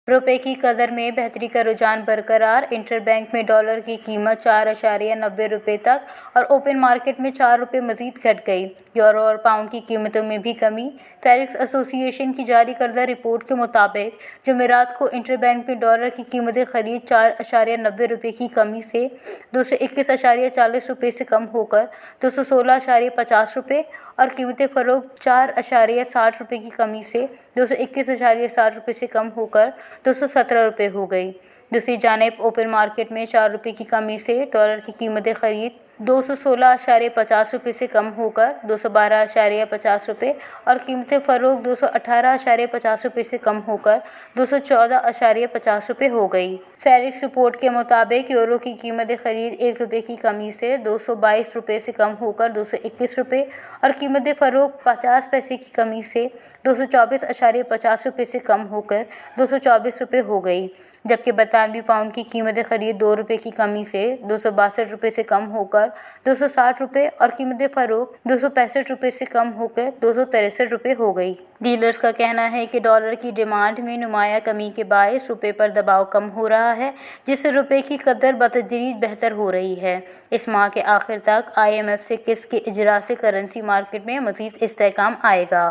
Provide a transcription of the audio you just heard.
रुपए की कदर में बेहतरी का रुझान बरकरार। इंटरबैंक में डॉलर की कीमत 4.90 रुपये तक और ओपन मार्केट में 4 रुपये मजीद घट गई। यूरो और पाउंड की कीमतों में भी कमी। फॉरेक्स एसोसिएशन की जारी करदा रिपोर्ट के मुताबिक जुमेरात को इंटरबैंक में डॉलर की कीमत खरीद 4.90 रुपये की कमी से 221.40 रुपये से कम होकर 216.50 रुपये और कीमत फ़रोख्त 4.60 रुपये की कमी से 221.60 रुपये से कम होकर 217 रुपये हो गई। दूसरी जानिब ओपन मार्केट में 4 रुपये की कमी से डॉलर की कीमत खरीद 216.50 रुपये से कम होकर 212.50 रुपये और कीमत फ़रोख्त 218.50 रुपये से कम होकर 214.50 रुपये हो गई। फॉरेक्स रिपोर्ट के मुताबिक यूरो की कीमत खरीद 1 रुपये की कमी से 222 रुपये से कम होकर 221 रुपये और कीमत फ़रोख्त 50 पैसे की कमी से 224.50 रुपये से कम होकर 224 रुपये हो गई। जबकि 92 पाउंड की कीमत खरीद 2 रुपये की कमी से 262 रुपये से कम होकर 260 रुपये और कीमत फ़रोख्त 265 रुपये से कम होकर 263 रुपये हो गई। डीलर्स का कहना है कि डॉलर की डिमांड में नुमाया कमी के बायस रुपये पर दबाव कम हो रहा है, जिससे रुपये की कदर बतदरीज बेहतर हो रही है। इस माह के आखिर तक IMF से किस्त के इजरा से करेंसी मार्केट में मज़ीद इस्तेहकाम आएगा।